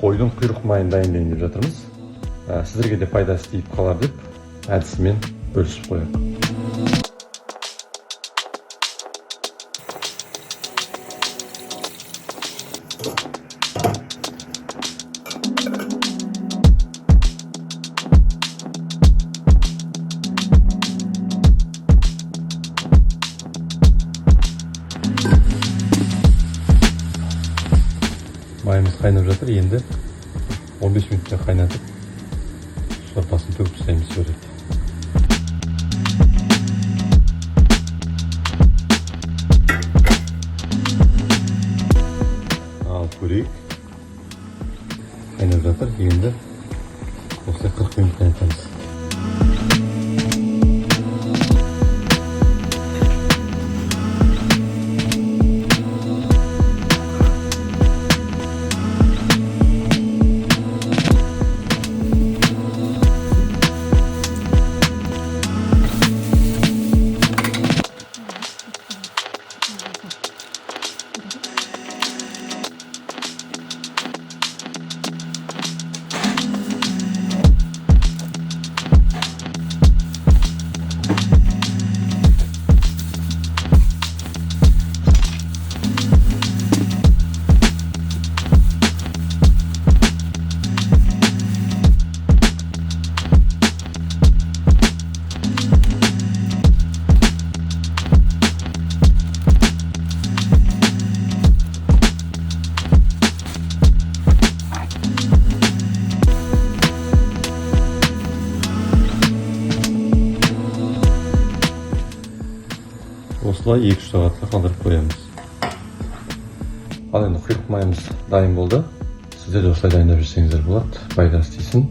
Қойдың құйрық майын дайындайын деп жатырмыз. Сіздерге де пайдасы тиіп қалар деп әдісімен бөлісіп қояйық. Майымыз қайнап жатыр, енді 15 минутта қайнатып, сорпасын төгіп тастаймыз көреді. Ал көрейік. Қайнап жатыр, енді осылай 40 минут қайнатамыз. Осылай 2-3 сағатқа қалдырып қоямыз. Ал енді құйрық майымыз дайын болды. Сіздер де осылай дайындап жүрсеңіздер болады, пайдасы тисін.